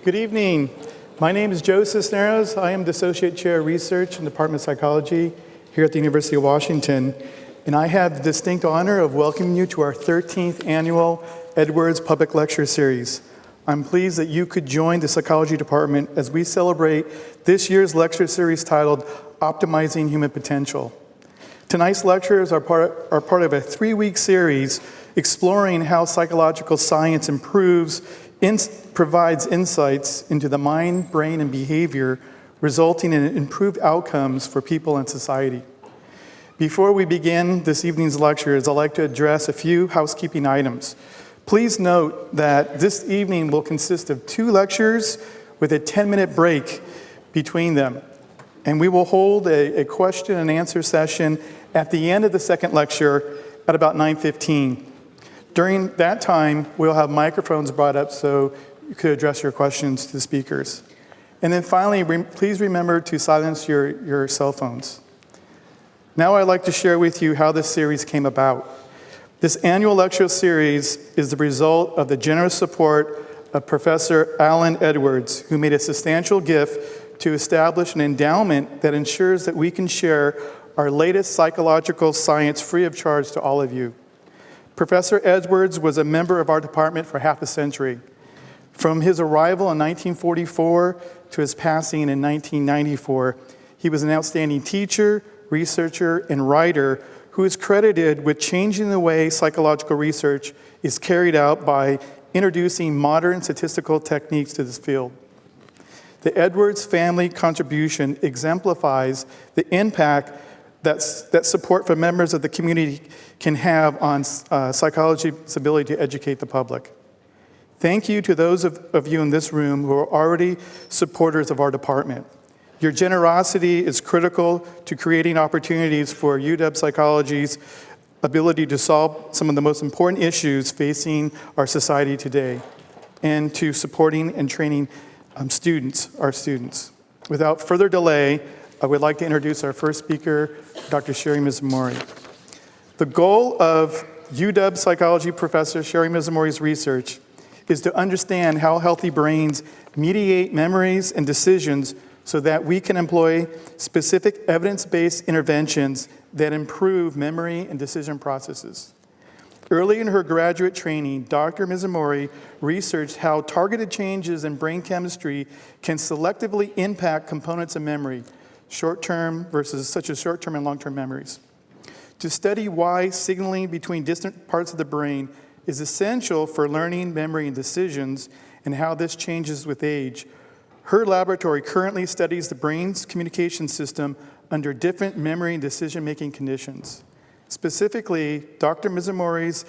Good evening. My name is Joe Cisneros. I am the Associate Chair of Research in the Department of Psychology here at the University of Washington. And I have the distinct honor of welcoming you to our 13th annual Edwards Public Lecture Series. I'm pleased that you could join the Psychology Department as we celebrate this year's lecture series titled Optimizing Human Potential. Tonight's lectures are part of a 3-week series exploring how psychological science provides insights into the mind, brain, and behavior, resulting in improved outcomes for people and society. Before we begin this evening's lectures, I'd like to address a few housekeeping items. Please note that this evening will consist of 2 lectures with a 10-minute break between them. And we will hold a question and answer session at the end of the second lecture at about 9:15. During that time, we'll have microphones brought up so you could address your questions to the speakers. And then finally, please remember to silence your cell phones. Now I'd like to share with you how this series came about. This annual lecture series is the result of the generous support of Professor Alan Edwards, who made a substantial gift to establish an endowment that ensures that we can share our latest psychological science free of charge to all of you. Professor Edwards was a member of our department for half a century. From his arrival in 1944 to his passing in 1994, he was an outstanding teacher, researcher, and writer who is credited with changing the way psychological research is carried out by introducing modern statistical techniques to this field. The Edwards family contribution exemplifies the impact that support from members of the community can have on psychology's ability to educate the public. Thank you to those of you in this room who are already supporters of our department. Your generosity is critical to creating opportunities for UW Psychology's ability to solve some of the most important issues facing our society today, and to supporting and training our students. Without further delay, I would like to introduce our first speaker, Dr. Sheri Mizumori. The goal of UW Psychology Professor Sheri Mizumori's research is to understand how healthy brains mediate memories and decisions so that we can employ specific evidence-based interventions that improve memory and decision processes. Early in her graduate training, Dr. Mizumori researched how targeted changes in brain chemistry can selectively impact components of memory, such as short-term and long-term memories. To study why signaling between distant parts of the brain is essential for learning, memory, and decisions, and how this changes with age, her laboratory currently studies the brain's communication system under different memory and decision-making conditions. Specifically, Dr. Mizumori's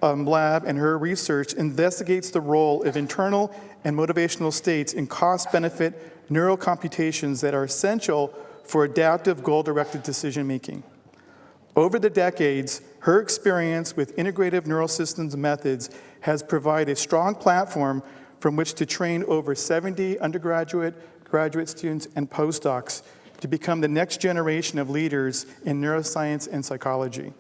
lab and her research investigates the role of internal and motivational states in cost-benefit neural computations that are essential for adaptive goal-directed decision-making. Over the decades, her experience with integrative neural systems methods has provided a strong platform from which to train over 70 undergraduate, graduate students, and postdocs to become the next generation of leaders in neuroscience and psychology.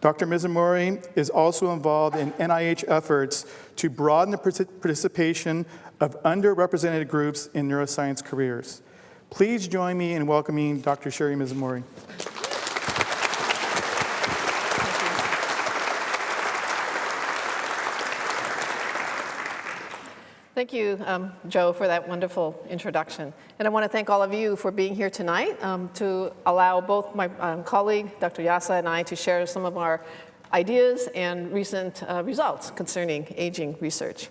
Dr. Mizumori is also involved in NIH efforts to broaden the participation of underrepresented groups in neuroscience careers. Please join me in welcoming Dr. Sheri Mizumori. Thank you, Joe, for that wonderful introduction. And I want to thank all of you for being here tonight to allow both my colleague, Dr. Yasa, and I to share some of our ideas and recent results concerning aging research.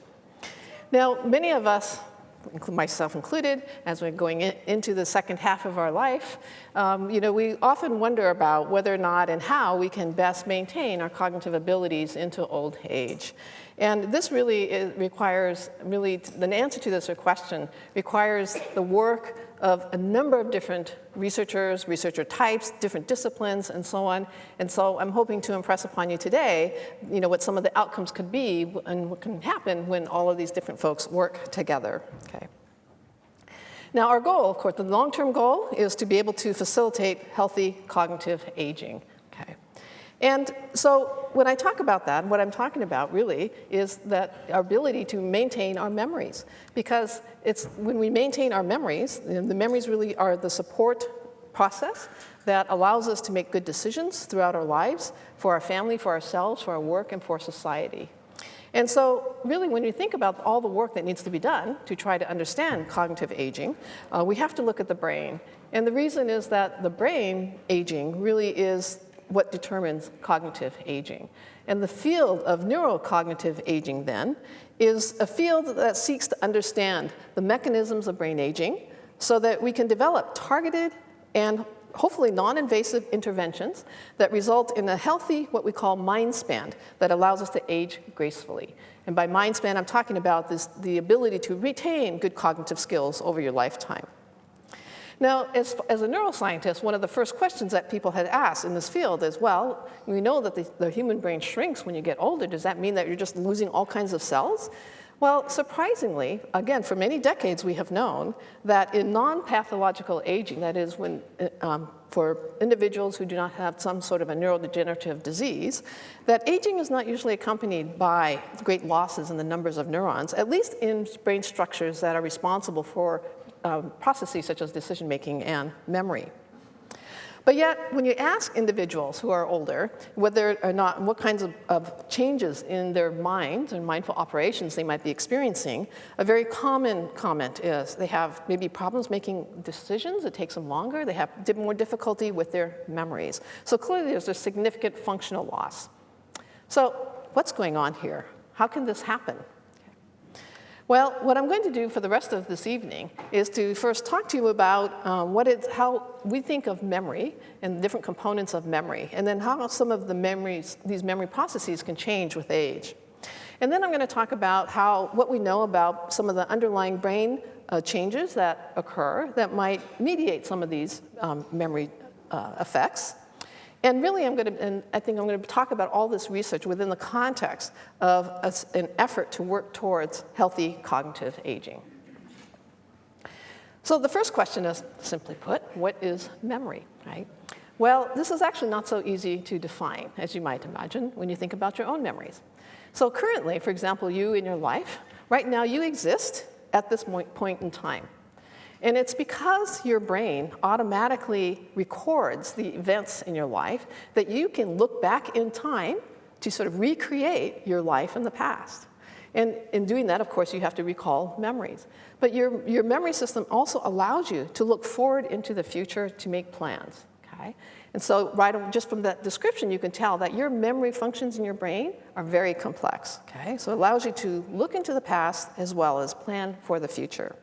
Now, many of us, myself included, as we're going into the second half of our life, we often wonder about whether or not and how we can best maintain our cognitive abilities into old age. And this really requires, the answer to this question requires the work of a number of different researchers, researcher types, different disciplines, and so on. And so I'm hoping to impress upon you today, what some of the outcomes could be and what can happen when all of these different folks work together, okay? Now, our goal, of course, the long-term goal is to be able to facilitate healthy cognitive aging, okay? And so when I talk about that, what I'm talking about really is that our ability to maintain our memories. Because it's when we maintain our memories, and the memories really are the support process that allows us to make good decisions throughout our lives, for our family, for ourselves, for our work, and for society. And so really when you think about all the work that needs to be done to try to understand cognitive aging, we have to look at the brain. And the reason is that the brain aging really is what determines cognitive aging. And the field of neurocognitive aging then is a field that seeks to understand the mechanisms of brain aging so that we can develop targeted and hopefully non-invasive interventions that result in a healthy, what we call mind span, that allows us to age gracefully. And by mind span, I'm talking about the ability to retain good cognitive skills over your lifetime. Now, as a neuroscientist, one of the first questions that people had asked in this field is, well, we know that the human brain shrinks when you get older. Does that mean that you're just losing all kinds of cells? Well, surprisingly, again, for many decades we have known that in non-pathological aging, that is when, for individuals who do not have some sort of a neurodegenerative disease, that aging is not usually accompanied by great losses in the numbers of neurons, at least in brain structures that are responsible for processes such as decision-making and memory. But yet, when you ask individuals who are older whether or not, what kinds of changes in their minds and mindful operations they might be experiencing, a very common comment is they have maybe problems making decisions, it takes them longer, they have more difficulty with their memories. So clearly there's a significant functional loss. So what's going on here? How can this happen? Well, what I'm going to do for the rest of this evening is to first talk to you about how we think of memory and different components of memory, and then how some of the these memory processes can change with age. And then I'm going to talk about what we know about some of the underlying brain changes that occur that might mediate some of these memory effects. And really, I think I'm going to talk about all this research within the context of an effort to work towards healthy cognitive aging. So the first question is, simply put, what is memory, right? Well, this is actually not so easy to define, as you might imagine, when you think about your own memories. So currently, for example, you in your life, right now you exist at this point in time. And it's because your brain automatically records the events in your life that you can look back in time to sort of recreate your life in the past. And in doing that, of course, you have to recall memories. But your memory system also allows you to look forward into the future to make plans, okay? And so just from that description, you can tell that your memory functions in your brain are very complex, okay? So it allows you to look into the past as well as plan for the future.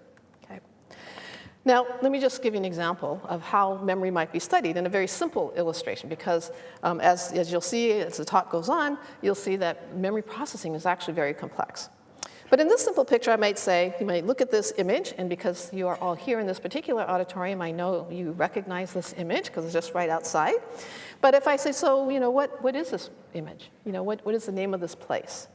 Now, let me just give you an example of how memory might be studied in a very simple illustration, because as you'll see, as the talk goes on, you'll see that memory processing is actually very complex. But in this simple picture, I might say, you might look at this image, and because you are all here in this particular auditorium, I know you recognize this image, because it's just right outside. But if I say, so, what is this image? What is the name of this place?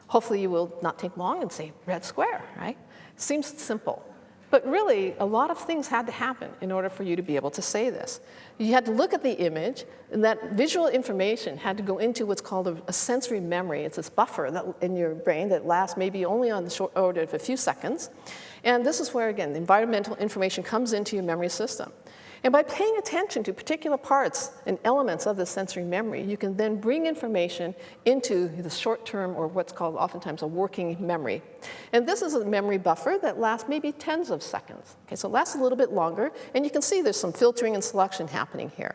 Hopefully you will not take long and say, Red Square, right? Seems simple. But really, a lot of things had to happen in order for you to be able to say this. You had to look at the image, and that visual information had to go into what's called a sensory memory. It's this buffer in your brain that lasts maybe only on the short order of a few seconds. And this is where, again, the environmental information comes into your memory system. And by paying attention to particular parts and elements of the sensory memory, you can then bring information into the short-term, or what's called oftentimes a working memory. And this is a memory buffer that lasts maybe tens of seconds. Okay, so it lasts a little bit longer, and you can see there's some filtering and selection happening here.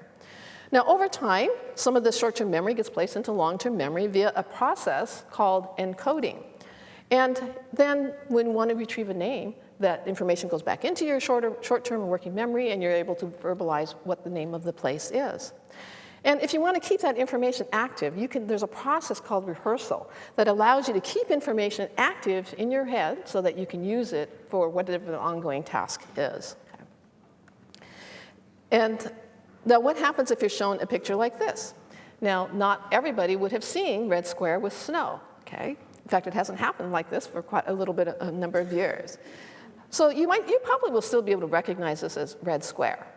Now, over time, some of the short-term memory gets placed into long-term memory via a process called encoding. And then when you want to retrieve a name, that information goes back into your short-term working memory, and you're able to verbalize what the name of the place is. And if you want to keep that information active, there's a process called rehearsal that allows you to keep information active in your head so that you can use it for whatever the ongoing task is. Okay. And now what happens if you're shown a picture like this? Now, not everybody would have seen Red Square with snow, okay? In fact, it hasn't happened like this for quite a number of years. So you probably will still be able to recognize this as Red Square,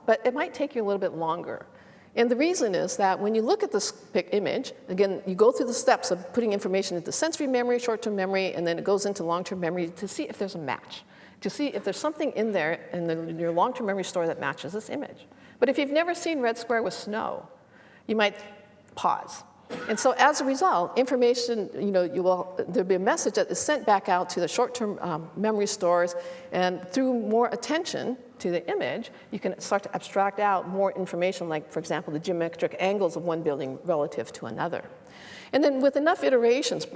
but it might take you a little bit longer. And the reason is that when you look at this image, again, you go through the steps of putting information into sensory memory, short-term memory, and then it goes into long-term memory to see if there's a match, to see if there's something in there in your long-term memory store that matches this image. But if you've never seen red square with snow, you might pause. And so as a result, information, there'll be a message that is sent back out to the short-term memory stores, and through more attention to the image, you can start to abstract out more information, like, for example, the geometric angles of one building relative to another. And then with enough iterations,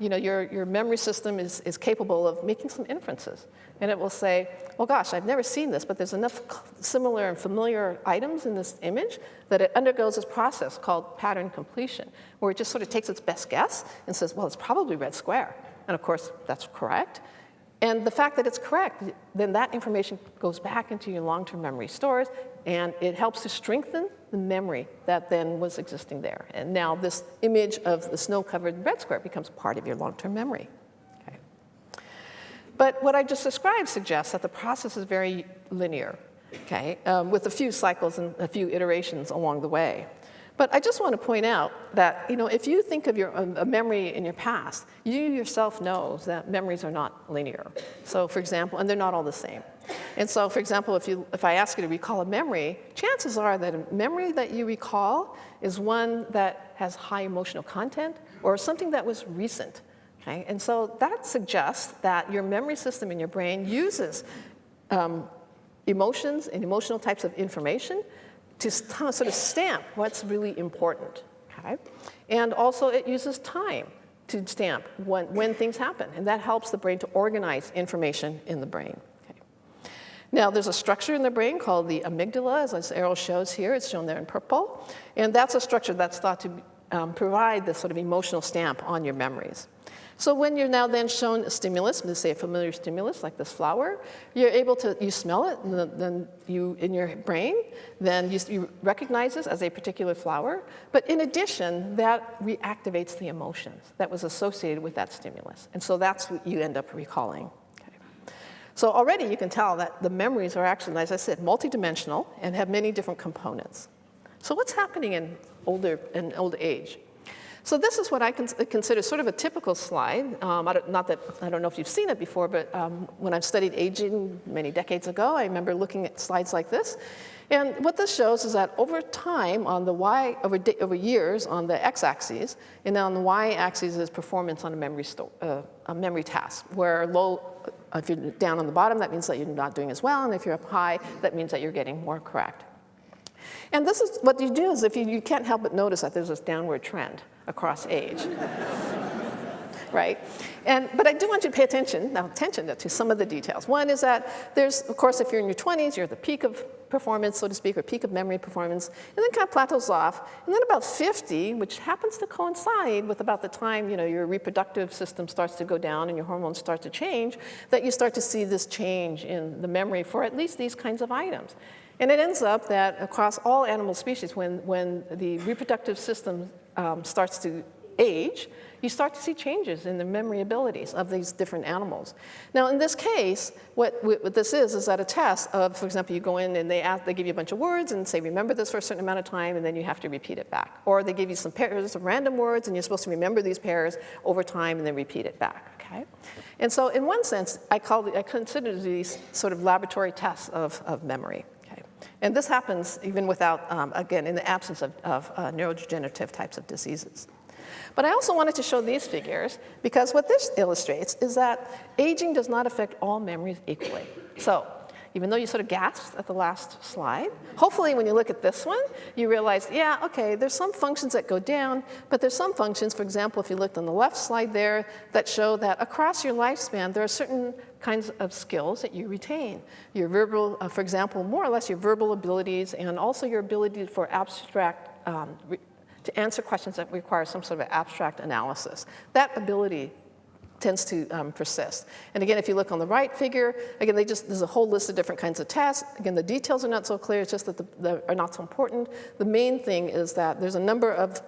your memory system is capable of making some inferences. And it will say, well, gosh, I've never seen this, but there's enough similar and familiar items in this image that it undergoes this process called pattern completion, where it just sort of takes its best guess and says, well, it's probably red square. And of course, that's correct. And the fact that it's correct, then that information goes back into your long-term memory stores, and it helps to strengthen the memory that then was existing there. And now this image of the snow-covered red square becomes part of your long-term memory. Okay. But what I just described suggests that the process is very linear, okay, with a few cycles and a few iterations along the way. But I just want to point out that, if you think of a memory in your past, you yourself know that memories are not linear. So, for example, and they're not all the same. And so, for example, if I ask you to recall a memory, chances are that a memory that you recall is one that has high emotional content or something that was recent. Okay? And so that suggests that your memory system in your brain uses emotions and emotional types of information to sort of stamp what's really important, okay? And also it uses time to stamp when things happen, and that helps the brain to organize information in the brain. Okay. Now, there's a structure in the brain called the amygdala, as this arrow shows here. It's shown there in purple, and that's a structure that's thought to provide this sort of emotional stamp on your memories. So when you're now then shown a stimulus, let's say a familiar stimulus like this flower, you're able to, you smell it, and then in your brain, then you recognize this as a particular flower. But in addition, that reactivates the emotions that was associated with that stimulus. And so that's what you end up recalling. Okay. So already you can tell that the memories are actually, as I said, multidimensional and have many different components. So what's happening in old age? So this is what I consider sort of a typical slide. I don't know if you've seen it before, but when I've studied aging many decades ago, I remember looking at slides like this. And what this shows is that over time, on the over years on the x-axis, and then on the y-axis is performance on a memory task, where low, if you're down on the bottom, that means that you're not doing as well, and if you're up high, that means that you're getting more correct. And this is what you do is if you can't help but notice that there's this downward trend across age, right? But I do want you to pay attention to some of the details. One is that there's, of course, if you're in your 20s, you're at the peak of performance, so to speak, or peak of memory performance, and then kind of plateaus off. And then about 50, which happens to coincide with about the time your reproductive system starts to go down and your hormones start to change, that you start to see this change in the memory for at least these kinds of items. And it ends up that across all animal species, when the reproductive system starts to age, you start to see changes in the memory abilities of these different animals. Now, in this case, what this is that a test of, for example, you go in and they give you a bunch of words and say, remember this for a certain amount of time, and then you have to repeat it back. Or they give you some pairs of random words, and you're supposed to remember these pairs over time and then repeat it back, okay? And so in one sense, I consider these sort of laboratory tests of memory. And this happens even without, again, in the absence of neurodegenerative types of diseases. But I also wanted to show these figures because what this illustrates is that aging does not affect all memories equally. So even though you sort of gasped at the last slide, hopefully when you look at this one, you realize, yeah, okay, there's some functions that go down, but there's some functions, for example, if you looked on the left slide there, that show that across your lifespan, there are certain kinds of skills that you retain. Your verbal, for example, more or less your verbal abilities, and also your ability for abstract, to answer questions that require some sort of abstract analysis. That ability tends to persist. And again, if you look on the right figure, again, there's a whole list of different kinds of tasks. Again, the details are not so clear, it's just that they are not so important. The main thing is that there's a number of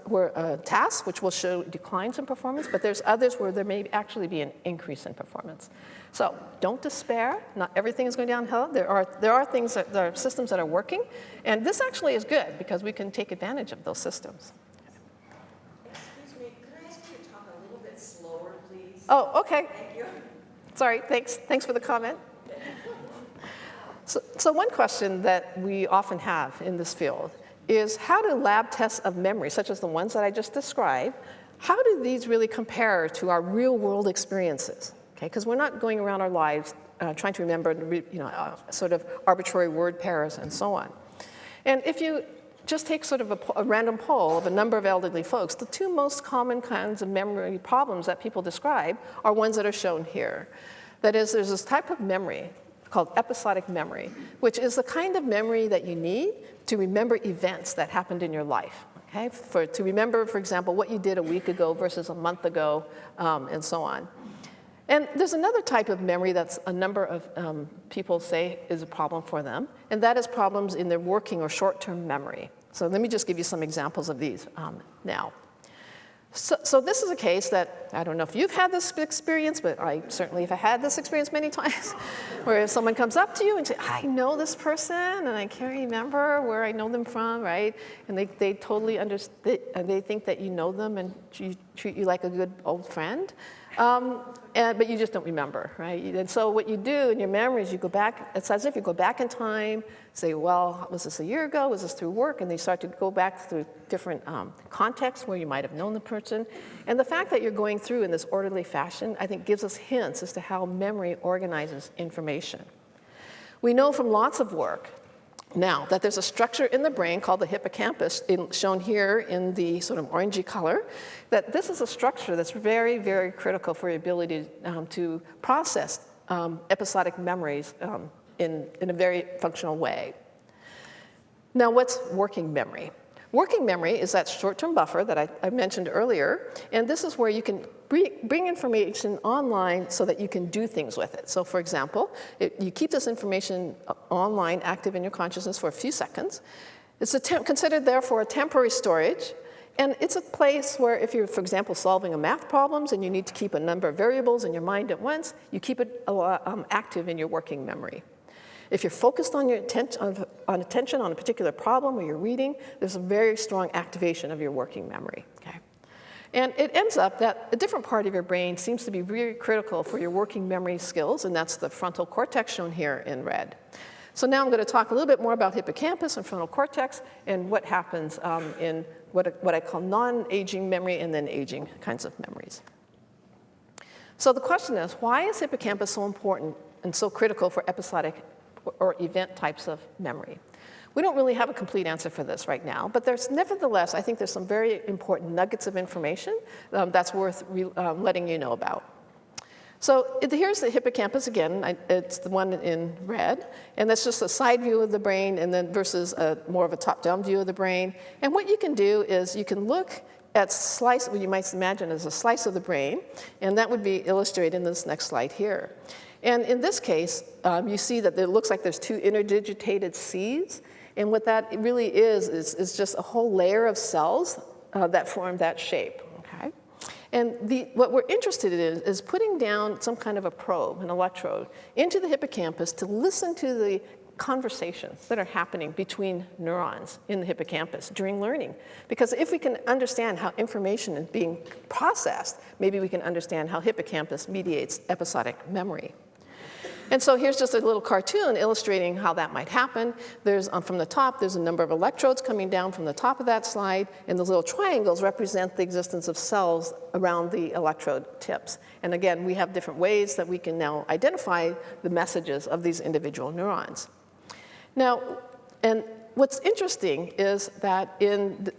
tasks which will show declines in performance, but there's others where there may actually be an increase in performance. So don't despair, not everything is going downhill. There are things, there are systems that are working, and this actually is good because we can take advantage of those systems. Oh, okay. Thank you. Sorry, thanks for the comment. So one question that we often have in this field is how do lab tests of memory, such as the ones that I just described, how do these really compare to our real world experiences? Okay, because we're not going around our lives trying to remember, sort of arbitrary word pairs and so on. And if you just take sort of a random poll of a number of elderly folks, the two most common kinds of memory problems that people describe are ones that are shown here. That is, there's this type of memory called episodic memory, which is the kind of memory that you need to remember events that happened in your life. Okay? To remember, for example, what you did a week ago versus a month ago, and so on. And there's another type of memory that's a number of people say is a problem for them, and that is problems in their working or short-term memory. So let me just give you some examples of these now. So this is a case that, I don't know if you've had this experience, but I certainly have had this experience many times, where if someone comes up to you and says, I know this person, and I can't remember where I know them from, right? And they totally understand, they think that you know them and treat you like a good old friend. But you just don't remember, right? And so what you do in your memories, you go back, it's as if you go back in time, say, well, was this a year ago? Was this through work? And they start to go back through different contexts where you might have known the person. And the fact that you're going through in this orderly fashion, I think gives us hints as to how memory organizes information. We know from lots of work now that there's a structure in the brain called the hippocampus, shown here in the sort of orangey color, that this is a structure that's very, very critical for your ability to process episodic memories in a very functional way. Now, what's working memory? Working memory is that short-term buffer that I mentioned earlier, and this is where you can bring information online so that you can do things with it. So for example, you keep this information online active in your consciousness for a few seconds. It's considered therefore a temporary storage, and it's a place where if you're, for example, solving a math problems and you need to keep a number of variables in your mind at once, you keep it active in your working memory. If you're focused on your attention on a particular problem or you're reading, there's a very strong activation of your working memory. Okay? And it ends up that a different part of your brain seems to be really critical for your working memory skills, and that's the frontal cortex shown here in red. So now I'm going to talk a little bit more about hippocampus and frontal cortex and what happens in what I call non-aging memory and then aging kinds of memories. So the question is, why is hippocampus so important and so critical for episodic or event types of memory? We don't really have a complete answer for this right now, but there's nevertheless, I think there's some very important nuggets of information that's worth letting you know about. So here's the hippocampus again. It's the one in red, and that's just a side view of the brain, and then versus more of a top-down view of the brain. And what you can do is you can look at what you might imagine as a slice of the brain, and that would be illustrated in this next slide here. And in this case, you see that it looks like there's two interdigitated Cs, and what that really is just a whole layer of cells that form that shape. Okay? And what we're interested in is putting down some kind of a probe, an electrode, into the hippocampus to listen to the conversations that are happening between neurons in the hippocampus during learning. Because if we can understand how information is being processed, maybe we can understand how hippocampus mediates episodic memory. And so here's just a little cartoon illustrating how that might happen. There's, from the top, there's a number of electrodes coming down from the top of that slide, and those little triangles represent the existence of cells around the electrode tips. And again, we have different ways that we can now identify the messages of these individual neurons. Now, and what's interesting is that in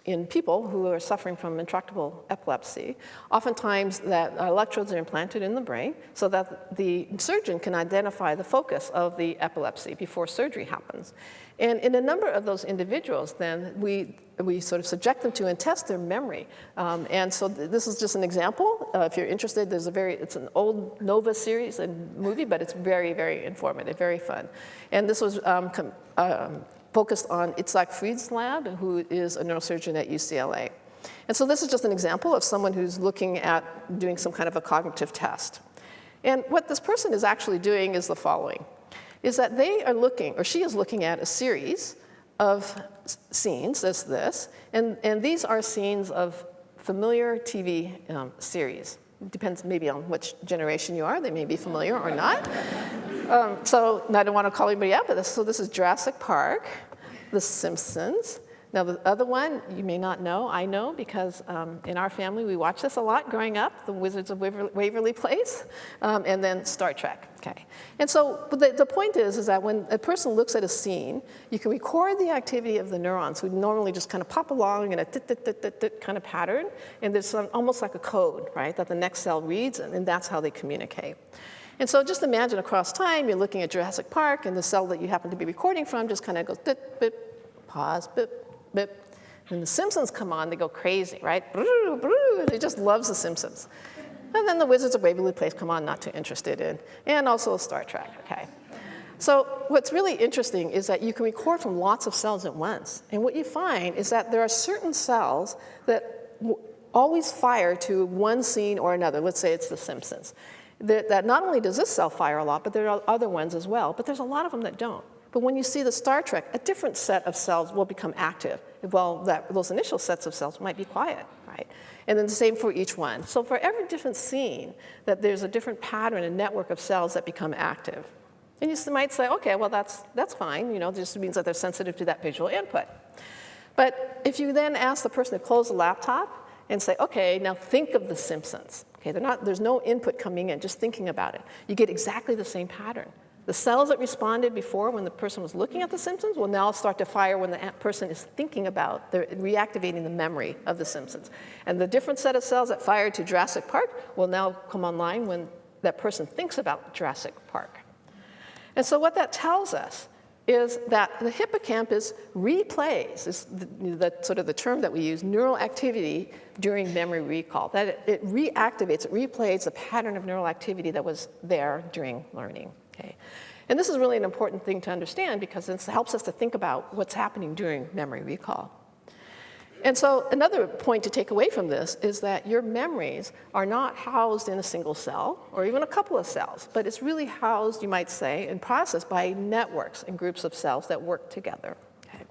in people who are suffering from intractable epilepsy, oftentimes that electrodes are implanted in the brain so that the surgeon can identify the focus of the epilepsy before surgery happens. And in a number of those individuals, then we sort of subject them to and test their memory. And so this is just an example. If you're interested, it's an old Nova series and movie, but it's very, very informative, very fun. And this was focused on Itzhak Fried's lab, who is a neurosurgeon at UCLA. And so this is just an example of someone who's looking at doing some kind of a cognitive test. And what this person is actually doing is the following, is that they are looking, or she is looking at a series of scenes as this, and these are scenes of familiar TV series. It depends maybe on which generation you are. They may be familiar or not. So I don't want to call anybody out, but this is Jurassic Park, The Simpsons. Now the other one you may not know, I know because in our family we watched this a lot growing up, The Wizards of Waverly Place, and then Star Trek. Okay. And so the point is that when a person looks at a scene, you can record the activity of the neurons who normally just kind of pop along in a tit kind of pattern, and there's almost like a code, right, that the next cell reads, and that's how they communicate. And so just imagine across time, you're looking at Jurassic Park, and the cell that you happen to be recording from just kind of goes bip, bip, pause, bip, bip. And the Simpsons come on, they go crazy, right? Broo, broo, they just loves the Simpsons. And then the Wizards of Waverly Place come on, not too interested in, and also Star Trek, okay? So what's really interesting is that you can record from lots of cells at once. And what you find is that there are certain cells that always fire to one scene or another. Let's say it's the Simpsons. That not only does this cell fire a lot, but there are other ones as well. But there's a lot of them that don't. But when you see the Star Trek, a different set of cells will become active. Well, those initial sets of cells might be quiet, right? And then the same for each one. So for every different scene, that there's a different pattern and network of cells that become active. And you might say, okay, well, that's fine. You know, it just means that they're sensitive to that visual input. But if you then ask the person to close the laptop and say, okay, now think of the Simpsons. Okay, there's no input coming in, just thinking about it. You get exactly the same pattern. The cells that responded before when the person was looking at The Simpsons will now start to fire when the person is thinking about, they're reactivating the memory of The Simpsons. And the different set of cells that fired to Jurassic Park will now come online when that person thinks about Jurassic Park. And so what that tells us is that the hippocampus replays, is sort of the term that we use, neural activity during memory recall, that it reactivates, it replays the pattern of neural activity that was there during learning. Okay. And this is really an important thing to understand because it helps us to think about what's happening during memory recall. And so another point to take away from this is that your memories are not housed in a single cell or even a couple of cells, but it's really housed, you might say, and processed by networks and groups of cells that work together. Okay.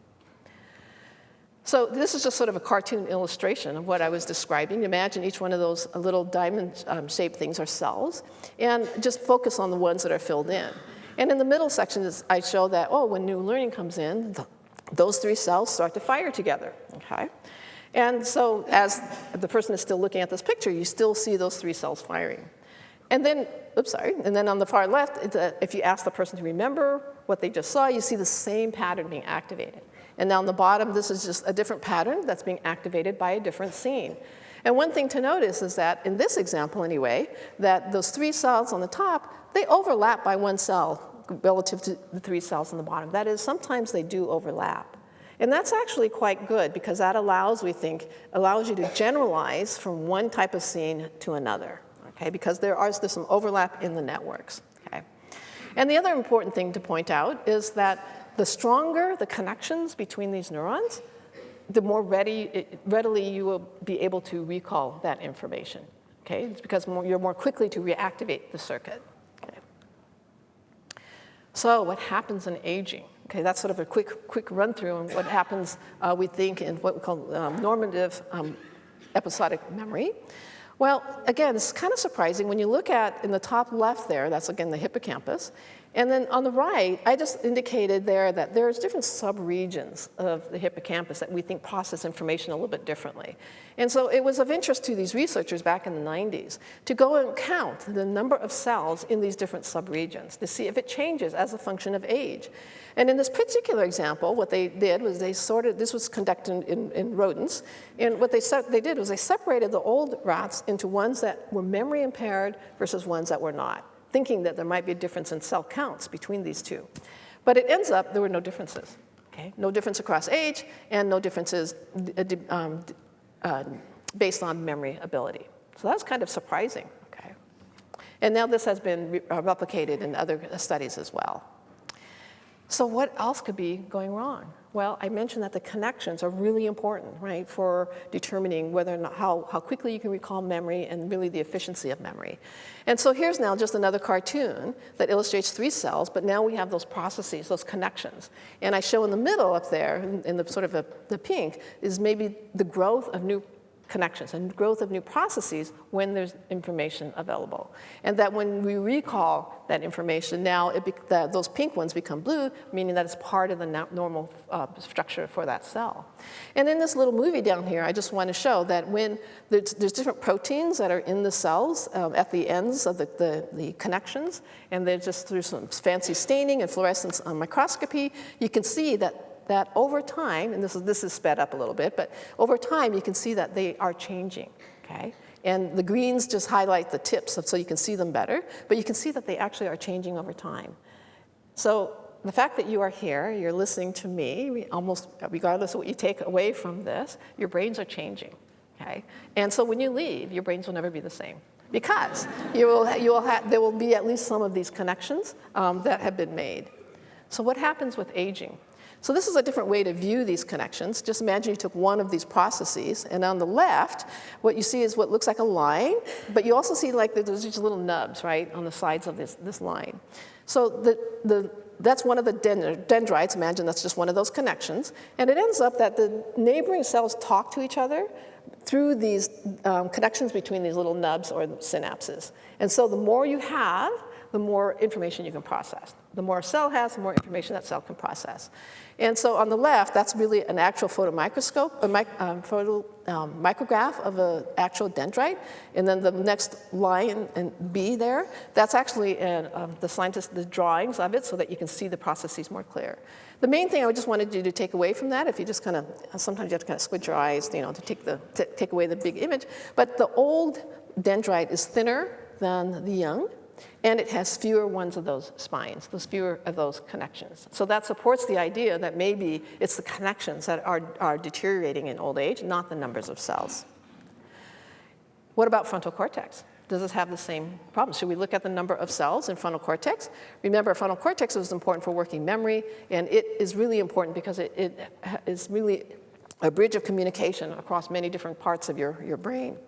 So this is just sort of a cartoon illustration of what I was describing. Imagine each one of those little diamond-shaped things are cells, and just focus on the ones that are filled in. And in the middle section, I show that, when new learning comes in, those three cells start to fire together, okay? And so as the person is still looking at this picture, you still see those three cells firing. And then, and then on the far left, if you ask the person to remember what they just saw, you see the same pattern being activated. And now on the bottom, this is just a different pattern that's being activated by a different scene. And one thing to notice is that, in this example anyway, that those three cells on the top, they overlap by one cell relative to the three cells on the bottom. That is, sometimes they do overlap. And that's actually quite good because that allows you to generalize from one type of scene to another, okay? Because there's some overlap in the networks, okay? And the other important thing to point out is that the stronger the connections between these neurons, the more readily you will be able to recall that information, okay? It's because you're more quickly to reactivate the circuit. So what happens in aging? Okay, that's sort of a quick run through on what happens, we think, in what we call normative episodic memory. Well, again, it's kind of surprising when you look at in the top left there, that's again the hippocampus. And then on the right, I just indicated there that there's different subregions of the hippocampus that we think process information a little bit differently. And so it was of interest to these researchers back in the 90s to go and count the number of cells in these different subregions to see if it changes as a function of age. And in this particular example, what they did was they sorted, this was conducted in rodents, and what they did was they separated the old rats into ones that were memory impaired versus ones that were not, thinking that there might be a difference in cell counts between these two. But it ends up there were no differences, okay? No difference across age and no differences based on memory ability. So that's kind of surprising, okay? And now this has been replicated in other studies as well. So what else could be going wrong? Well, I mentioned that the connections are really important, right, for determining whether or not how quickly you can recall memory and really the efficiency of memory. And so here's now just another cartoon that illustrates 3 cells, but now we have those processes, those connections. And I show in the middle up there, in the sort of the pink, is maybe the growth of new connections and growth of new processes when there's information available. And that when we recall that information, now those pink ones become blue, meaning that it's part of the normal structure for that cell. And in this little movie down here, I just want to show that when there's different proteins that are in the cells at the ends of the connections, and they're just through some fancy staining and fluorescence microscopy, you can see that over time, and this is sped up a little bit, but over time you can see that they are changing, okay? And the greens just highlight the tips so you can see them better, but you can see that they actually are changing over time. So the fact that you are here, you're listening to me, almost regardless of what you take away from this, your brains are changing, okay? And so when you leave, your brains will never be the same, because there will be at least some of these connections that have been made. So what happens with aging? So this is a different way to view these connections. Just imagine you took one of these processes, and on the left, what you see is what looks like a line, but you also see like there's these little nubs, right, on the sides of this line. So that's one of the dendrites. Imagine that's just one of those connections. And it ends up that the neighboring cells talk to each other through these connections between these little nubs or synapses. And so the more you have, the more information you can process. The more a cell has, the more information that cell can process. And so on the left, that's really an actual photomicroscope, a micrograph of an actual dendrite. And then the next line in B there, that's actually the drawings of it so that you can see the processes more clear. The main thing I just wanted you to take away from that, if you just kind of, sometimes you have to kind of squint your eyes, to take away the big image, but the old dendrite is thinner than the young, and it has fewer ones of those spines, fewer of those connections. So that supports the idea that maybe it's the connections that are deteriorating in old age, not the numbers of cells. What about frontal cortex? Does this have the same problem? Should we look at the number of cells in frontal cortex? Remember, frontal cortex is important for working memory, and it is really important because it is really a bridge of communication across many different parts of your brain.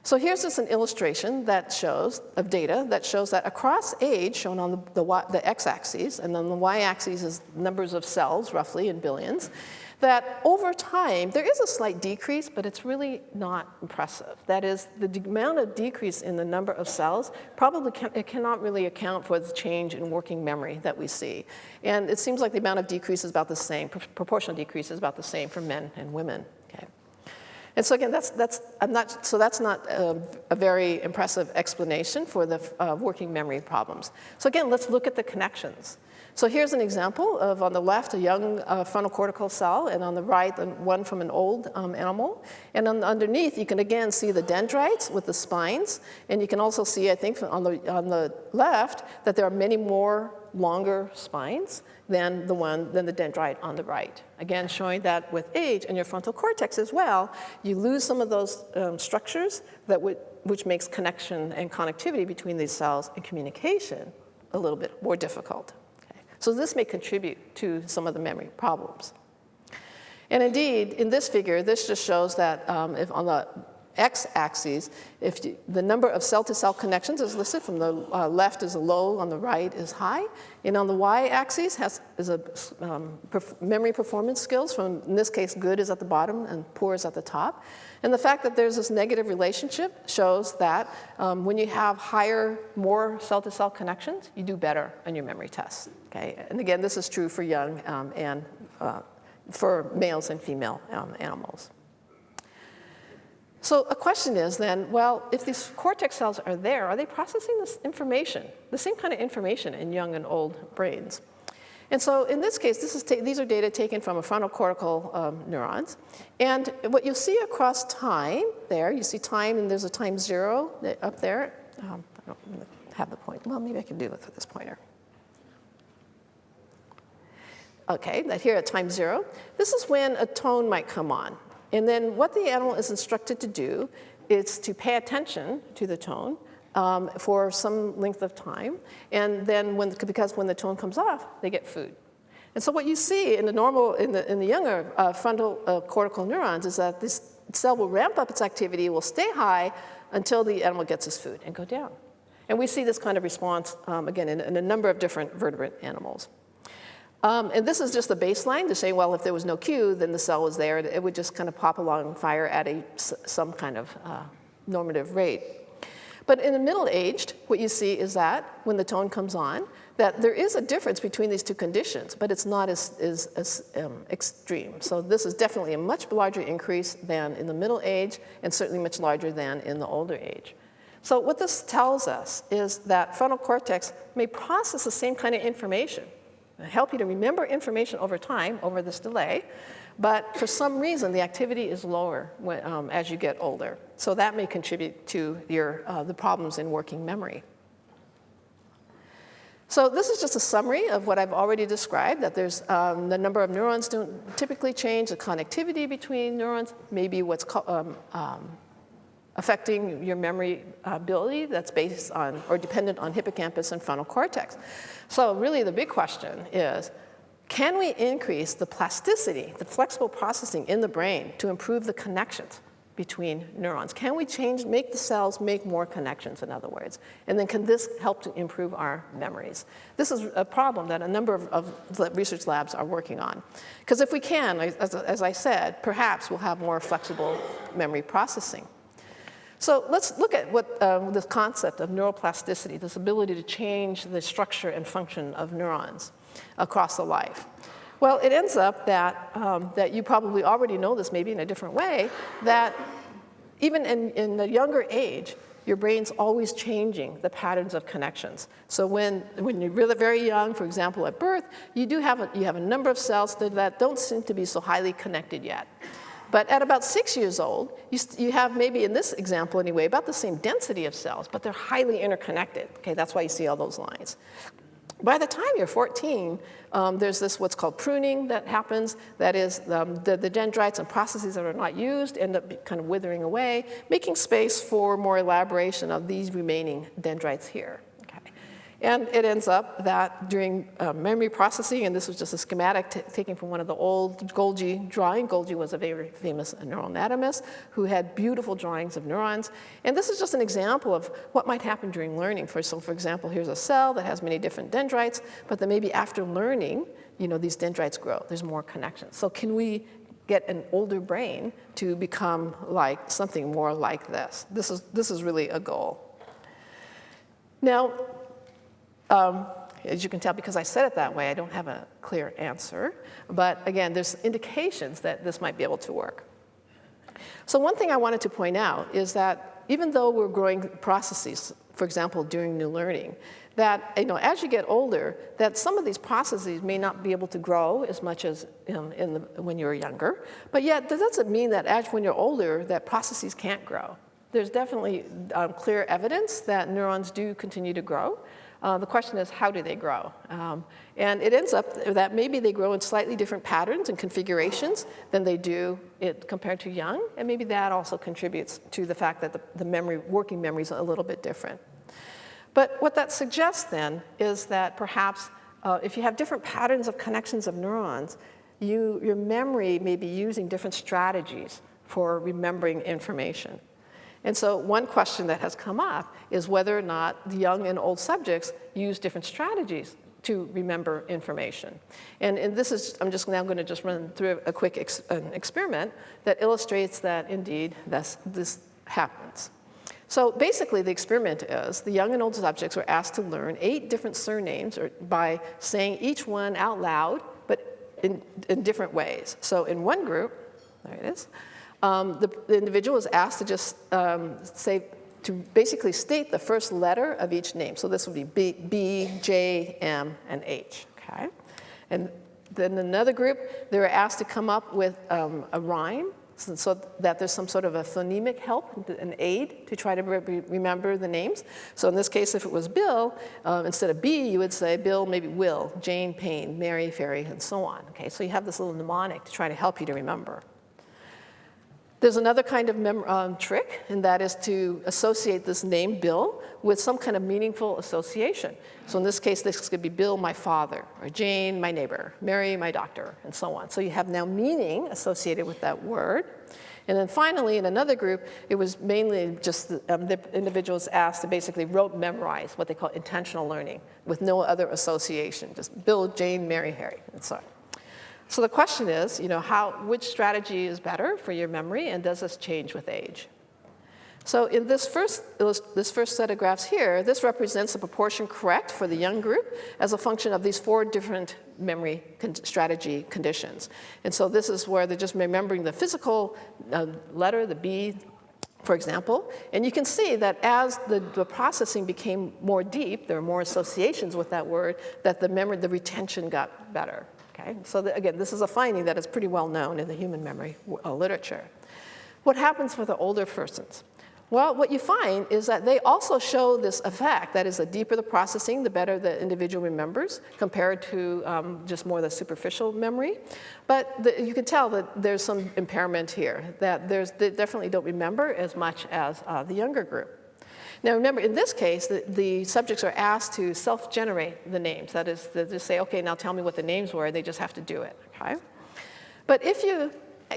So here's just an illustration that shows, of data, that shows that across age, shown on the x-axis, and then the y-axis is numbers of cells, roughly in billions, that over time, there is a slight decrease, but it's really not impressive. That is, the amount of decrease in the number of cells it cannot really account for the change in working memory that we see. And it seems like the amount of decrease is about the same, proportional decrease is about the same for men and women. Okay. And so again, that's not a very impressive explanation for the working memory problems. So again, let's look at the connections. So here's an example of, on the left, a young frontal cortical cell, and on the right, one from an old animal. And underneath, you can again see the dendrites with the spines, and you can also see, I think, on the left, that there are many more longer spines than the dendrite on the right. Again, showing that with age and your frontal cortex as well, you lose some of those structures which makes connection and connectivity between these cells and communication a little bit more difficult. Okay. So this may contribute to some of the memory problems. And indeed, in this figure, this just shows that if on the x-axis, the number of cell-to-cell connections is listed from the left is low, on the right is high. And on the y-axis is memory performance skills. From, in this case, good is at the bottom and poor is at the top. And the fact that there's this negative relationship shows that when you have more cell-to-cell connections, you do better on your memory tests. Okay? And again, this is true for young and for males and female animals. So a question is then, well, if these cortex cells are there, are they processing this information, the same kind of information in young and old brains? And so in this case, these are data taken from a frontal cortical neurons. And what you see across time there, you see time, and there's a time 0 up there. I don't have the point. Well, maybe I can do it with this pointer. Okay, that here at time 0, this is when a tone might come on. And then what the animal is instructed to do is to pay attention to the tone for some length of time. And then because when the tone comes off, they get food. And so what you see in the younger frontal cortical neurons is that this cell will ramp up its activity, will stay high until the animal gets its food and go down. And we see this kind of response, again, in a number of different vertebrate animals. And this is just the baseline to say, well, if there was no cue, then the cell was there. It would just kind of pop along and fire at some kind of normative rate. But in the middle-aged, what you see is that when the tone comes on, that there is a difference between these two conditions, but it's not as extreme. So this is definitely a much larger increase than in the middle age, and certainly much larger than in the older age. So what this tells us is that frontal cortex may process the same kind of information, help you to remember information over time, over this delay, but for some reason the activity is lower as you get older. So that may contribute to the problems in working memory. So this is just a summary of what I've already described, that there's the number of neurons don't typically change, the connectivity between neurons, maybe what's affecting your memory ability that's based on or dependent on hippocampus and frontal cortex. So really the big question is, can we increase the plasticity, the flexible processing in the brain to improve the connections between neurons? Can we make the cells make more connections, in other words? And then can this help to improve our memories? This is a problem that a number of research labs are working on. Because if we can, as I said, perhaps we'll have more flexible memory processing. So let's look at what this concept of neuroplasticity, this ability to change the structure and function of neurons across the life. Well, it ends up that you probably already know this, maybe in a different way, that even in the younger age, your brain's always changing the patterns of connections. So when you're really very young, for example, at birth, you have a number of cells that don't seem to be so highly connected yet. But at about 6 years old, you have maybe, in this example anyway, about the same density of cells, but they're highly interconnected. Okay, that's why you see all those lines. By the time you're 14, there's this what's called pruning that happens. That is, the dendrites and processes that are not used end up kind of withering away, making space for more elaboration of these remaining dendrites here. And it ends up that during memory processing, and this was just a schematic taken from one of the old Golgi drawing. Golgi was a very famous neuroanatomist who had beautiful drawings of neurons. And this is just an example of what might happen during learning. So for example, here's a cell that has many different dendrites, but then maybe after learning, these dendrites grow. There's more connections. So can we get an older brain to become like something more like this? This is really a goal. Now, as you can tell, because I said it that way, I don't have a clear answer. But again, there's indications that this might be able to work. So one thing I wanted to point out is that even though we're growing processes, for example, during new learning, that as you get older, that some of these processes may not be able to grow as much as when you're younger. But yet, that doesn't mean that when you're older, that processes can't grow. There's definitely clear evidence that neurons do continue to grow. The question is, how do they grow? And it ends up that maybe they grow in slightly different patterns and configurations than they do compared to young, and maybe that also contributes to the fact that the working memory is a little bit different. But what that suggests then is that perhaps if you have different patterns of connections of neurons, your memory may be using different strategies for remembering information. And so one question that has come up is whether or not the young and old subjects use different strategies to remember information. And this is, I'm just now going to just run through a quick experiment that illustrates that indeed this happens. So basically the experiment is the young and old subjects were asked to learn 8 different surnames by saying each one out loud, but in different ways. So in one group, there it is, the individual was asked to just to basically state the first letter of each name. So this would be B, J, M, and H, okay? And then another group, they were asked to come up with a rhyme so that there's some sort of a phonemic help, an aid to try to remember the names. So in this case, if it was Bill, instead of B, you would say Bill, maybe Will, Jane, Payne, Mary, Ferry, and so on, okay? So you have this little mnemonic to try to help you to remember. There's another kind of trick, and that is to associate this name, Bill, with some kind of meaningful association. So in this case, this could be Bill, my father, or Jane, my neighbor, Mary, my doctor, and so on. So you have now meaning associated with that word. And then finally, in another group, it was mainly just the individuals asked to basically rote memorize what they call intentional learning with no other association, just Bill, Jane, Mary, Harry, and so on. So the question is, which strategy is better for your memory, and does this change with age? So in this first set of graphs here, this represents the proportion correct for the young group as a function of these 4 different memory strategy conditions. And so this is where they're just remembering the physical letter, the B, for example. And you can see that as the processing became more deep, there were more associations with that word, that the retention got better. Okay? So again, this is a finding that is pretty well known in the human memory literature. What happens for the older persons? Well, what you find is that they also show this effect. That is, the deeper the processing, the better the individual remembers compared to just more the superficial memory. But you can tell that there's some impairment here, that they definitely don't remember as much as the younger group. Now remember, in this case, the subjects are asked to self-generate the names. That is, they just say, okay, now tell me what the names were, and they just have to do it, okay? But if you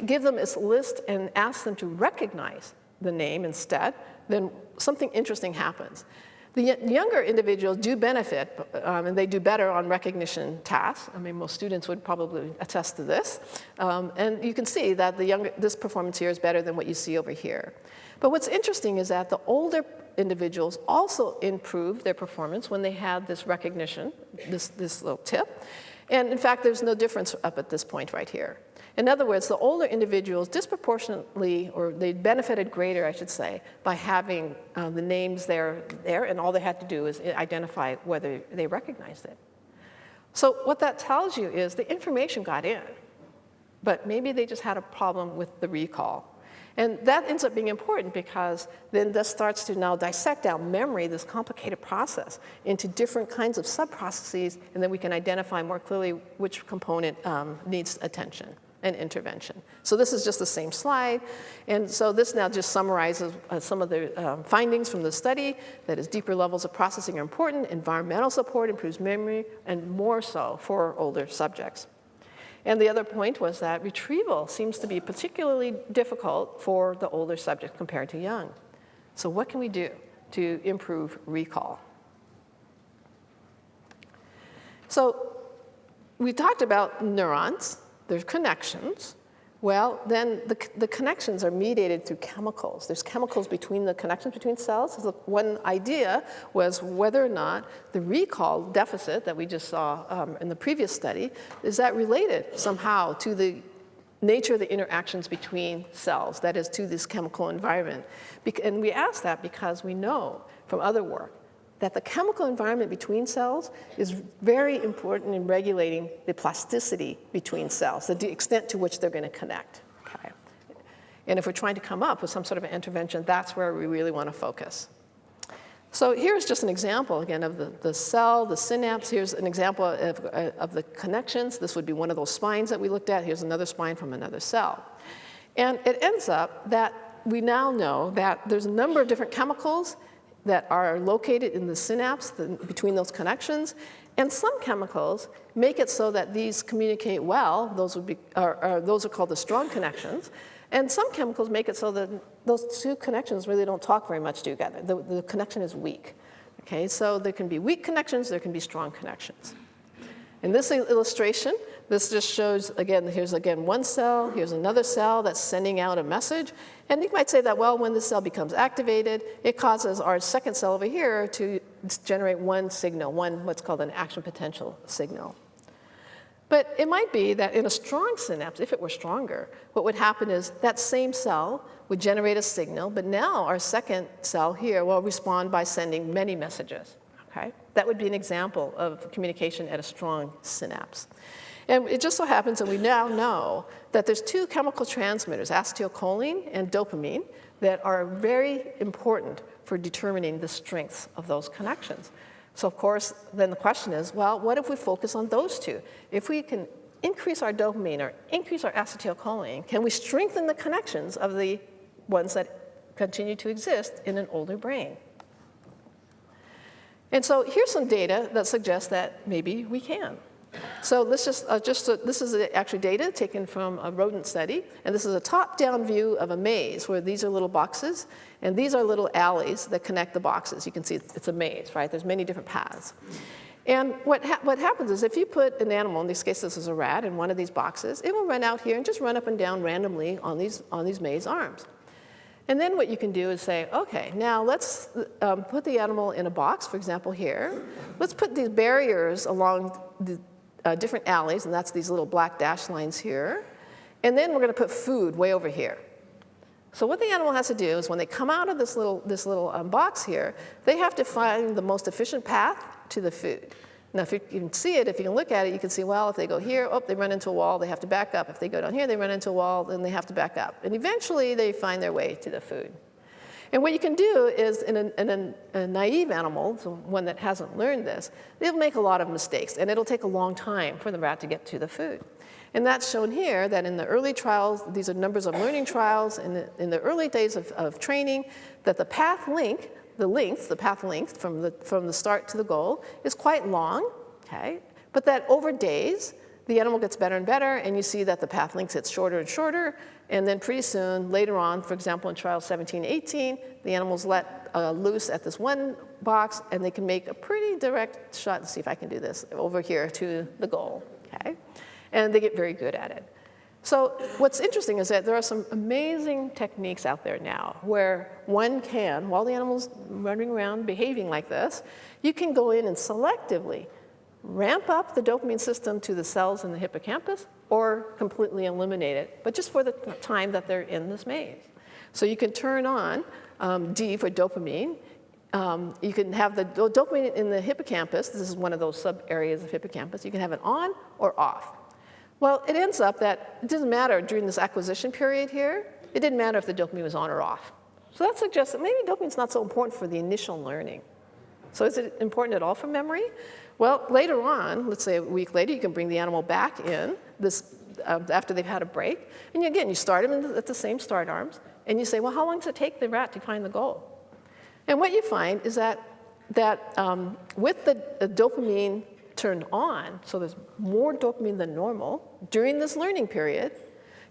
give them this list and ask them to recognize the name instead, then something interesting happens. The younger individuals do benefit, and they do better on recognition tasks. I mean, most students would probably attest to this. And you can see that this performance here is better than what you see over here. But what's interesting is that the older individuals also improved their performance when they had this recognition, this little tip. And in fact, there's no difference up at this point right here. In other words, the older individuals disproportionately, or they benefited greater, I should say, by having the names there, and all they had to do is identify whether they recognized it. So what that tells you is the information got in, but maybe they just had a problem with the recall. And that ends up being important because then this starts to now dissect out memory, this complicated process, into different kinds of sub-processes, and then we can identify more clearly which component needs attention and intervention. So this is just the same slide. And so this now just summarizes some of the findings from the study, that is deeper levels of processing are important, environmental support improves memory, and more so for older subjects. And the other point was that retrieval seems to be particularly difficult for the older subject compared to young. So what can we do to improve recall? So we talked about neurons, there's connections. Well, then the connections are mediated through chemicals. There's chemicals between the connections between cells. So one idea was whether or not the recall deficit that we just saw in the previous study, is that related somehow to the nature of the interactions between cells, that is, to this chemical environment. And we asked that because we know from other work that the chemical environment between cells is very important in regulating the plasticity between cells, the extent to which they're going to connect. Okay. And if we're trying to come up with some sort of an intervention, that's where we really want to focus. So here's just an example, again, of the cell, the synapse. Here's an example of the connections. This would be one of those spines that we looked at. Here's another spine from another cell. And it ends up that we now know that there's a number of different chemicals that are located in the synapse between those connections. And some chemicals make it so that these communicate well. Those are called the strong connections. And some chemicals make it so that those two connections really don't talk very much together. The connection is weak. Okay, so there can be weak connections, there can be strong connections. In this illustration, this just shows, again, here's again one cell, here's another cell that's sending out a message. And you might say that, well, when this cell becomes activated, it causes our second cell over here to generate one signal, what's called an action potential signal. But it might be that in a strong synapse, if it were stronger, what would happen is that same cell would generate a signal, but now our second cell here will respond by sending many messages. Okay? That would be an example of communication at a strong synapse. And it just so happens that we now know that there's two chemical transmitters, acetylcholine and dopamine, that are very important for determining the strength of those connections. So of course, then the question is, well, what if we focus on those two? If we can increase our dopamine or increase our acetylcholine, can we strengthen the connections of the ones that continue to exist in an older brain? And so here's some data that suggests that maybe we can. So let's this is actually data taken from a rodent study, and this is a top-down view of a maze where these are little boxes, and these are little alleys that connect the boxes. You can see it's a maze, right? There's many different paths. And what happens is if you put an animal, in this case this is a rat, in one of these boxes, it will run out here and just run up and down randomly on these maze arms. And then what you can do is say, okay, now let's put the animal in a box, for example here. Let's put these barriers along the different alleys, and that's these little black dashed lines here. And then we're going to put food way over here. So what the animal has to do is when they come out of this little box here, they have to find the most efficient path to the food. Now, if you can see it, if you can look at it, you can see, well, if they go here, oh, they run into a wall, they have to back up. If they go down here, they run into a wall, then they have to back up. And eventually, they find their way to the food. And what you can do is, in a naive animal, so one that hasn't learned this, they'll make a lot of mistakes, and it'll take a long time for the rat to get to the food. And that's shown here, that in the early trials, these are numbers of learning trials, in the early days of training, that the path length from the start to the goal is quite long, okay? But that over days, the animal gets better and better, and you see that the path length gets shorter and shorter, and then pretty soon, later on, for example, in trial 17, 18, the animal's let loose at this one box, and they can make a pretty direct shot, let's see if I can do this, over here to the goal, okay? And they get very good at it. So what's interesting is that there are some amazing techniques out there now where one can, while the animal's running around behaving like this, you can go in and selectively ramp up the dopamine system to the cells in the hippocampus or completely eliminate it, but just for the time that they're in this maze. So you can turn on D for dopamine. You can have the dopamine in the hippocampus. This is one of those sub-areas of hippocampus. You can have it on or off. Well, it ends up that it doesn't matter during this acquisition period here. It didn't matter if the dopamine was on or off. So that suggests that maybe dopamine's not so important for the initial learning. So is it important at all for memory? Well, later on, let's say a week later, you can bring the animal back in after they've had a break. And again, you start them at the same start arms. And you say, well, how long does it take the rat to find the goal? And what you find is that with the dopamine turned on, so there's more dopamine than normal, during this learning period,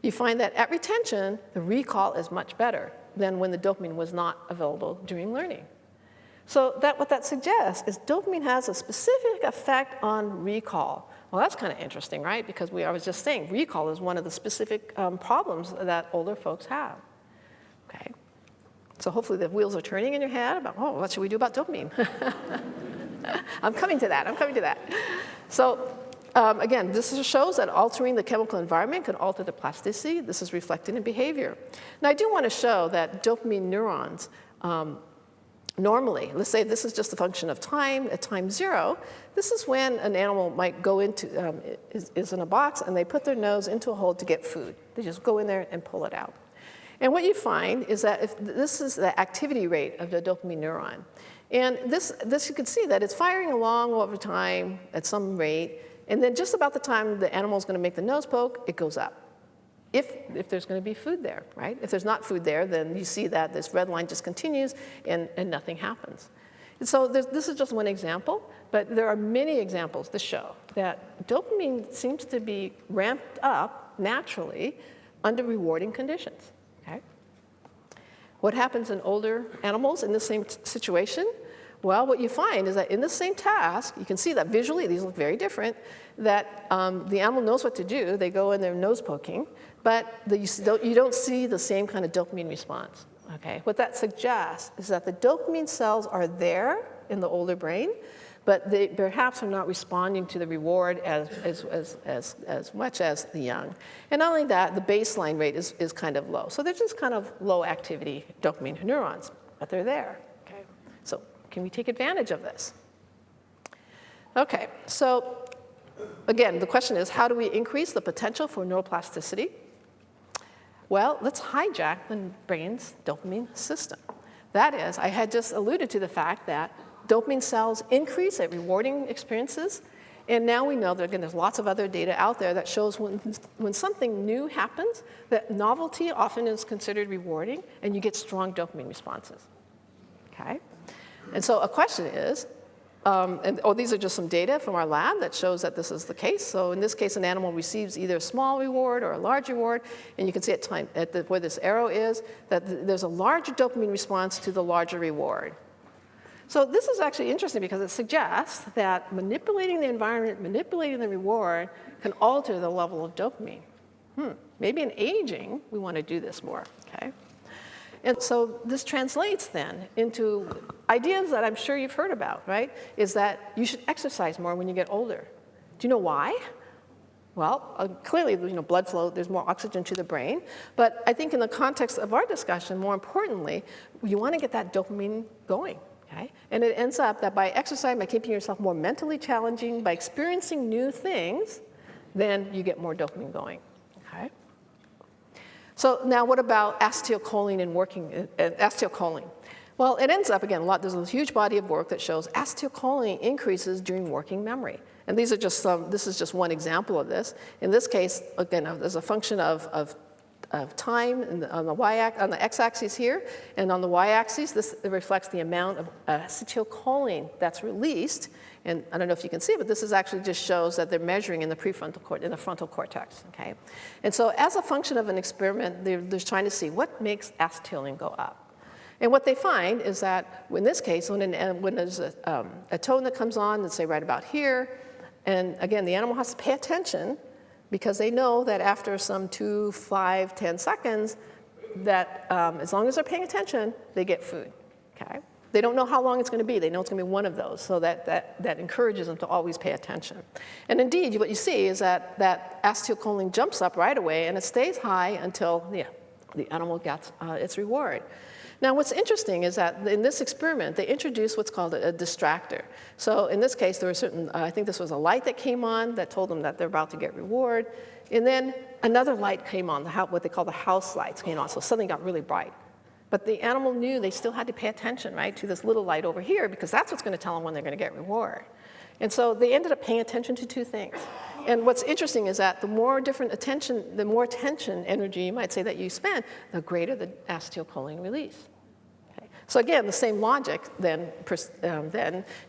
you find that at retention, the recall is much better than when the dopamine was not available during learning. So what that suggests is dopamine has a specific effect on recall. Well, that's kind of interesting, right? Because I was just saying, recall is one of the specific problems that older folks have. Okay. So hopefully the wheels are turning in your head about, oh, what should we do about dopamine? I'm coming to that. So again, this shows that altering the chemical environment can alter the plasticity. This is reflected in behavior. Now, I do want to show that dopamine neurons normally, let's say this is just a function of time, at time 0, this is when an animal might go into, is in a box, and they put their nose into a hole to get food. They just go in there and pull it out. And what you find is that if this is the activity rate of the dopamine neuron. And this you can see that it's firing along over time at some rate, and then just about the time the animal's going to make the nose poke, it goes up. If there's going to be food there, right? If there's not food there, then you see that this red line just continues and nothing happens. And so this is just one example, but there are many examples to show that dopamine seems to be ramped up naturally under rewarding conditions, okay? What happens in older animals in the same situation? Well, what you find is that in the same task, you can see that visually these look very different, that the animal knows what to do. They go in there nose poking, but you don't see the same kind of dopamine response, okay? What that suggests is that the dopamine cells are there in the older brain, but they perhaps are not responding to the reward as much as the young. And not only that, the baseline rate is kind of low. So they're just kind of low activity dopamine neurons, but they're there, okay? So can we take advantage of this? Okay, so again, the question is, how do we increase the potential for neuroplasticity? Well, let's hijack the brain's dopamine system. That is, I had just alluded to the fact that dopamine cells increase at rewarding experiences, and now we know that, again, there's lots of other data out there that shows when something new happens, that novelty often is considered rewarding, and you get strong dopamine responses, okay? And so a question is, these are just some data from our lab that shows that this is the case. So in this case, an animal receives either a small reward or a large reward, and you can see where this arrow is, that there's a larger dopamine response to the larger reward. So this is actually interesting because it suggests that manipulating the environment, manipulating the reward, can alter the level of dopamine. Maybe in aging, we want to do this more, okay? And so this translates then into ideas that I'm sure you've heard about, right? Is that you should exercise more when you get older. Do you know why? Well, clearly, blood flow, there's more oxygen to the brain. But I think in the context of our discussion, more importantly, you want to get that dopamine going. Okay? And it ends up that by exercising, by keeping yourself more mentally challenging, by experiencing new things, then you get more dopamine going. Okay? So now what about acetylcholine and acetylcholine? Well, it ends up, again, there's a huge body of work that shows acetylcholine increases during working memory. And this is just one example of this. In this case, again, there's a function of time on the x-axis here, and on the y-axis, this reflects the amount of acetylcholine that's released. And I don't know if you can see, but this actually just shows that they're measuring in the in the frontal cortex. Okay, and so as a function of an experiment, they're trying to see what makes acetylcholine go up. And what they find is that in this case, when there's a tone that comes on, let's say right about here, and again, the animal has to pay attention, because they know that after some 2, 5, 10 seconds, that as long as they're paying attention, they get food, okay? They don't know how long it's going to be. They know it's going to be one of those, so that encourages them to always pay attention. And indeed, what you see is that acetylcholine jumps up right away, and it stays high until the animal gets its reward. Now, what's interesting is that in this experiment, they introduced what's called a distractor. So in this case, there were certain, I think this was a light that came on that told them that they're about to get reward. And then another light came on, what they call the house lights came on, so something got really bright. But the animal knew they still had to pay attention, right, to this little light over here, because that's what's going to tell them when they're going to get reward. And so they ended up paying attention to two things. And what's interesting is that the more attention energy, you might say, that you spend, the greater the acetylcholine release. Okay. So again, the same logic then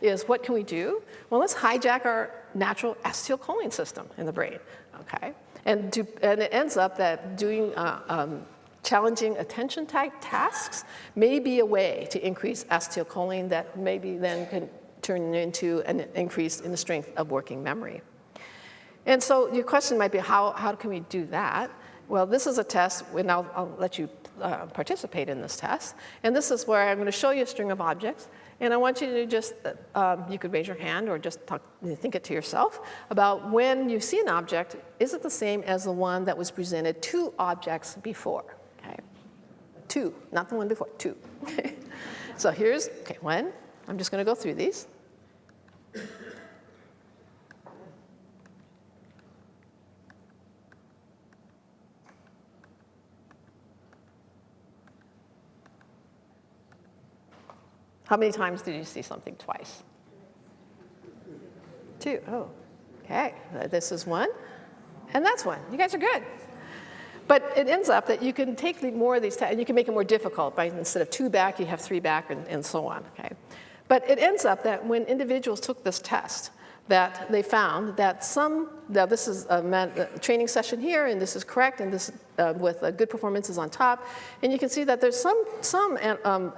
is, what can we do? Well, let's hijack our natural acetylcholine system in the brain. Okay. And it ends up that doing challenging attention-type tasks may be a way to increase acetylcholine that maybe then can turn into an increase in the strength of working memory. And so your question might be, how can we do that? Well, this is a test, and I'll let you participate in this test. And this is where I'm going to show you a string of objects. And I want you to just, you could raise your hand or just think it to yourself about when you see an object, is it the same as the one that was presented 2 objects before? Okay, 2, not the one before, 2. Okay. So here's, one. I'm just going to go through these. How many times did you see something twice? 2. Oh, okay. This is 1, and that's 1. You guys are good. But it ends up that you can take more of these tests, and you can make it more difficult. By instead of 2 back, you have 3 back, and so on. Okay. But it ends up that when individuals took this test, that they found that now this is a training session here, and this is correct, and this with good performances on top. And you can see that there's some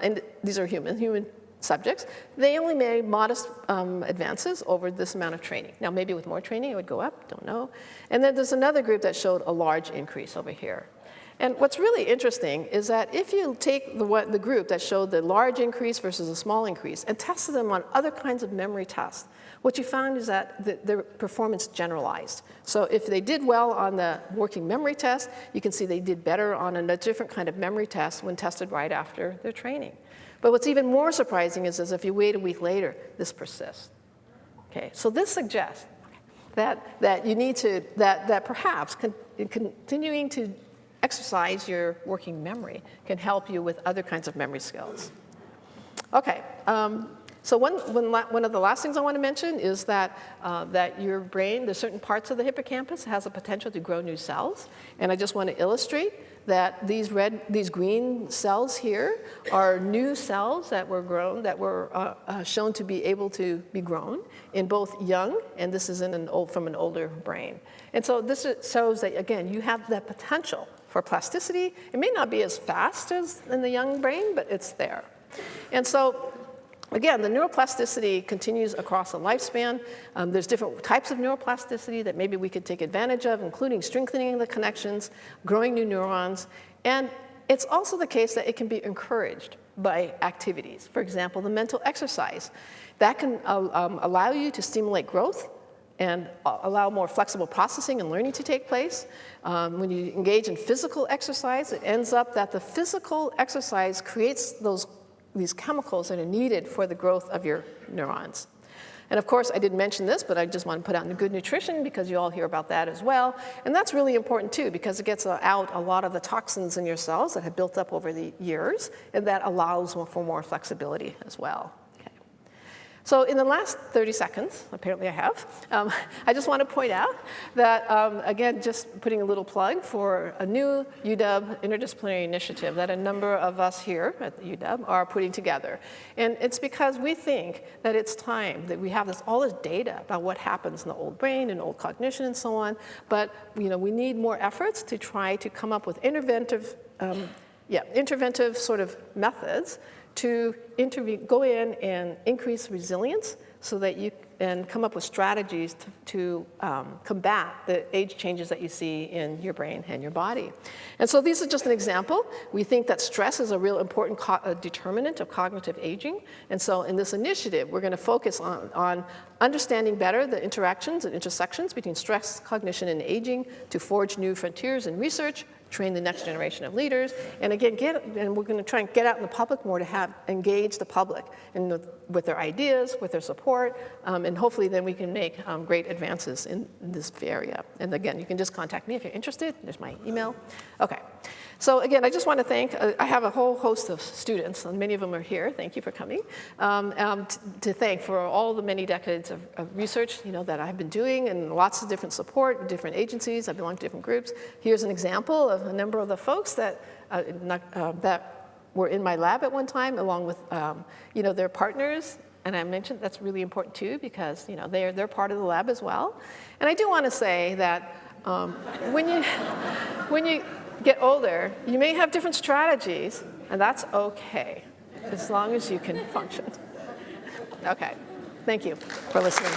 and these are human subjects, they only made modest advances over this amount of training. Now, maybe with more training, it would go up, don't know. And then there's another group that showed a large increase over here. And what's really interesting is that if you take the group that showed the large increase versus a small increase and tested them on other kinds of memory tests, what you found is that their performance generalized. So if they did well on the working memory test, you can see they did better on a different kind of memory test when tested right after their training. But what's even more surprising is if you wait a week later, this persists. Okay, so this suggests that you need to, that perhaps continuing to exercise your working memory can help you with other kinds of memory skills. Okay, so one of the last things I want to mention is that your brain, there's certain parts of the hippocampus has a potential to grow new cells. And I just want to illustrate that these green cells here are new cells that were grown, that were shown to be able to be grown in both young, and this is from an older brain. And so this shows that, again, you have that potential for plasticity. It may not be as fast as in the young brain, but it's there. And so, again, the neuroplasticity continues across a lifespan. There's different types of neuroplasticity that maybe we could take advantage of, including strengthening the connections, growing new neurons. And it's also the case that it can be encouraged by activities. For example, the mental exercise. That can allow you to stimulate growth and allow more flexible processing and learning to take place. When you engage in physical exercise, it ends up that the physical exercise creates these chemicals that are needed for the growth of your neurons. And of course, I didn't mention this, but I just want to put out good nutrition because you all hear about that as well. And that's really important too, because it gets out a lot of the toxins in your cells that have built up over the years, and that allows for more flexibility as well. So in the last 30 seconds, apparently I have, I just want to point out that, again, just putting a little plug for a new UW interdisciplinary initiative that a number of us here at the UW are putting together. And it's because we think that it's time that we have all this data about what happens in the old brain and old cognition and so on, but we need more efforts to try to come up with interventive sort of methods to go in and increase resilience so that you can come up with strategies to combat the age changes that you see in your brain and your body. And so these are just an example. We think that stress is a real important determinant of cognitive aging. And so in this initiative, we're going to focus on understanding better the interactions and intersections between stress, cognition, and aging to forge new frontiers in research, train the next generation of leaders, and again, we're going to try and get out in the public more to engage the public with their ideas, with their support, and hopefully then we can make great advances in this area. And again, you can just contact me if you're interested. There's my email. Okay. So again, I just want to thank, I have a whole host of students, and many of them are here. Thank you for coming. To thank for all the many decades of research that I've been doing, and lots of different support, different agencies. I belong to different groups. Here's an example of a number of the folks that were in my lab at one time, along with their partners. And I mentioned that's really important too, because they're part of the lab as well. And I do want to say that when you get older, you may have different strategies, and that's okay, as long as you can function. Okay, thank you for listening.